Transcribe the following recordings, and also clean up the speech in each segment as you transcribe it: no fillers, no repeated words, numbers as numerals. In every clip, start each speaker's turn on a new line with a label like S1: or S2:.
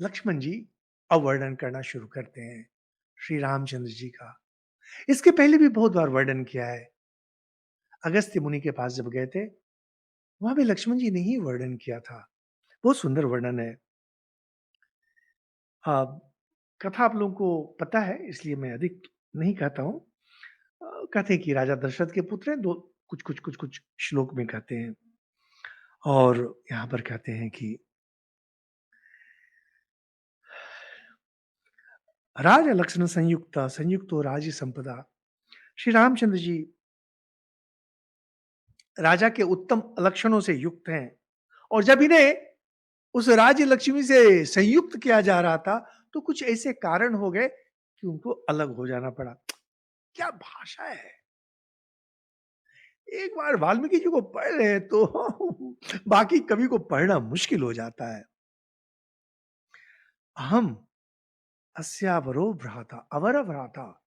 S1: लक्ष्मण जी अब वर्णन करना शुरू करते हैं श्री रामचंद्र जी का। इसके पहले भी बहुत बार वर्णन किया है। अगस्त्य मुनि के पास जब गए थे, वहां भी लक्ष्मण जी ने ही वर्णन किया था। बहुत सुंदर वर्णन है। आ, कथा आप लोगों को पता है, इसलिए मैं अधिक नहीं कहता हूं। कहते हैं कि राजा दशरथ के पुत्र हैं, दो कुछ कुछ कुछ कुछ श्लोक में कहते हैं। और यहाँ पर कहते हैं कि राजा लक्ष्मण संयुक्त संयुक्तो राज्य संपदा। श्री रामचंद्र जी राजा के उत्तम लक्षणों से युक्त हैं, और जब इन्हें उस राज्य लक्ष्मी से संयुक्त किया जा रहा था, तो कुछ ऐसे कारण हो गए कि उनको अलग हो जाना पड़ा। क्या भाषा है! एक बार वाल्मीकि जी को पढ़ रहे हैं तो बाकी कवि को पढ़ना मुश्किल हो जाता है। हम अस्यावरो भ्राता, अवर भ्राता,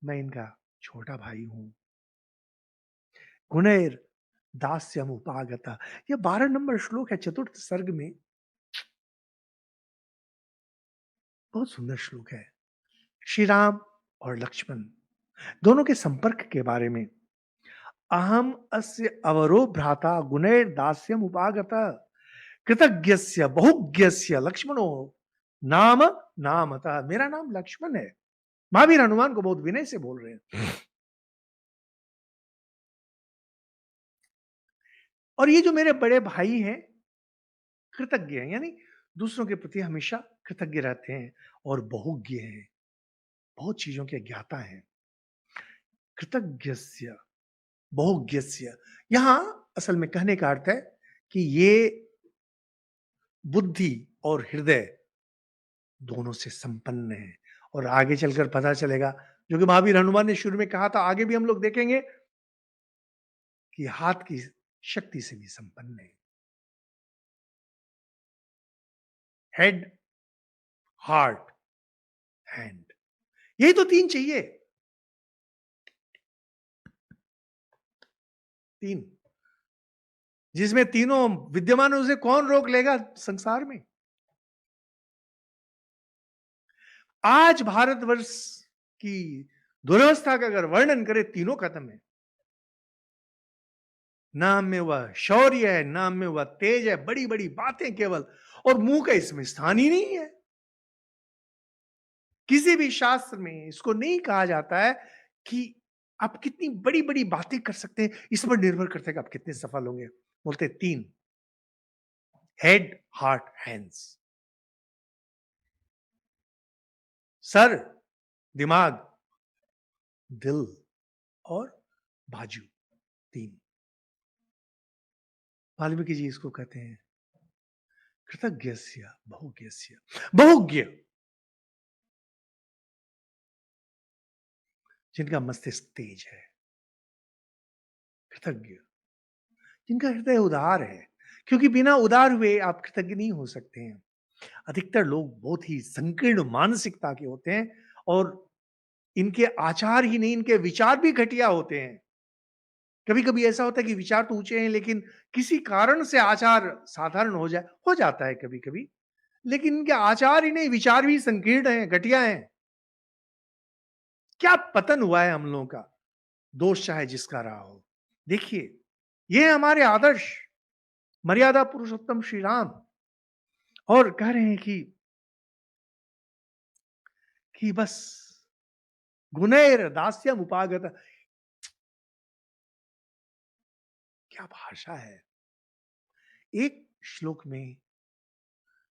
S1: मैं इनका छोटा भाई हूं। गुणैर दास्यम उपागता, ये 12 नंबर श्लोक है चतुर्थ सर्ग में। बहुत सुंदर श्लोक है। श्री राम और लक्ष्मण दोनों के संपर्क के बारे में। अहम अस्य अवरो भ्राता गुणैर दास्यम उपागता, कृतज्ञस्य बहुज्ञस्य लक्ष्मणो नाम नामता। मेरा नाम लक्ष्मण है। महावीर हनुमान को बहुत विनय से बोल रहे हैं। और ये जो मेरे बड़े भाई हैं, कृतज्ञ हैं, यानी दूसरों के प्रति हमेशा कृतज्ञ रहते हैं, और बहुज्ञ हैं, बहुत चीजों के ज्ञाता हैं। कृतज्ञस्य बहुज्ञस्य, यहां असल में कहने का अर्थ है कि ये बुद्धि और हृदय दोनों से संपन्न है। और आगे चलकर पता चलेगा, जो कि महावीर हनुमान ने शुरू में कहा था, आगे भी हम लोग देखेंगे कि हाथ की शक्ति से भी संपन्न है। हेड, हार्ट, हैंड, यही तो तीन चाहिए। तीन, जिसमें तीनों विद्यमान है, उसे कौन रोक लेगा संसार में। आज भारतवर्ष की दुर्वस्था का अगर वर्णन करें, तीनों खत्म है। नाम में वह शौर्य है, नाम में वह तेज है, बड़ी बड़ी बातें केवल, और मुंह का इसमें स्थान ही नहीं है। किसी भी शास्त्र में इसको नहीं कहा जाता है कि आप कितनी बड़ी बड़ी बातें कर सकते हैं, इस पर निर्भर करता है कि आप कितने सफल होंगे। बोलते तीन, हेड, हार्ट, हैंड्स। सर, दिमाग, दिल, और बाजू, तीन। वाल्मीकि जी इसको कहते हैं कृतज्ञस्य बहुज्ञस्य। बहुज्ञ, जिनका मस्तिष्क तेज है। कृतज्ञ, जिनका हृदय उदार है, क्योंकि बिना उदार हुए आप कृतज्ञ नहीं हो सकते हैं। अधिकतर लोग बहुत ही संकीर्ण मानसिकता के होते हैं, और इनके आचार ही नहीं, इनके विचार भी घटिया होते हैं। कभी कभी ऐसा होता है कि विचार तो ऊंचे हैं, लेकिन किसी कारण से आचार साधारण हो जाता है कभी कभी। लेकिन इनके आचार ही नहीं, विचार भी संकीर्ण हैं, घटिया हैं। क्या पतन हुआ है हम लोगों का, दोष चाहे जिसका रहा हो। देखिए, ये हमारे आदर्श मर्यादा पुरुषोत्तम श्री राम, और कह रहे हैं कि बस गुणैर दास्यम उपागत। क्या भाषा है! एक श्लोक में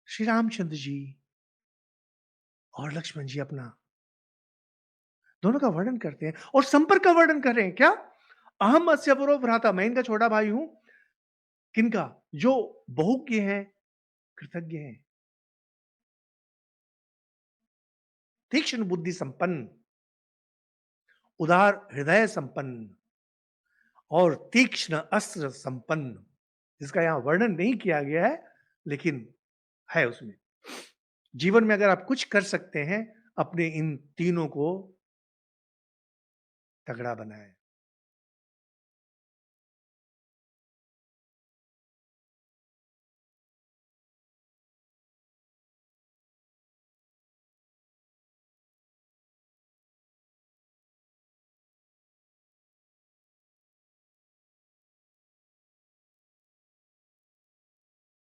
S1: श्री रामचंद्र जी और लक्ष्मण जी अपना दोनों का वर्णन करते हैं, और संपर्क का वर्णन कर रहे हैं। क्या? अहम अस्य परो भ्राता, मैं इनका छोटा भाई हूं। किनका? जो बहुज्ञ हैं, कृतज्ञ हैं, तीक्ष्ण बुद्धि संपन्न, उदार हृदय संपन्न, और तीक्ष्ण अस्त्र संपन्न। इसका यहां वर्णन नहीं किया गया है, लेकिन है उसमें। जीवन में अगर आप कुछ कर सकते हैं, अपने इन तीनों को तगड़ा बनाएं।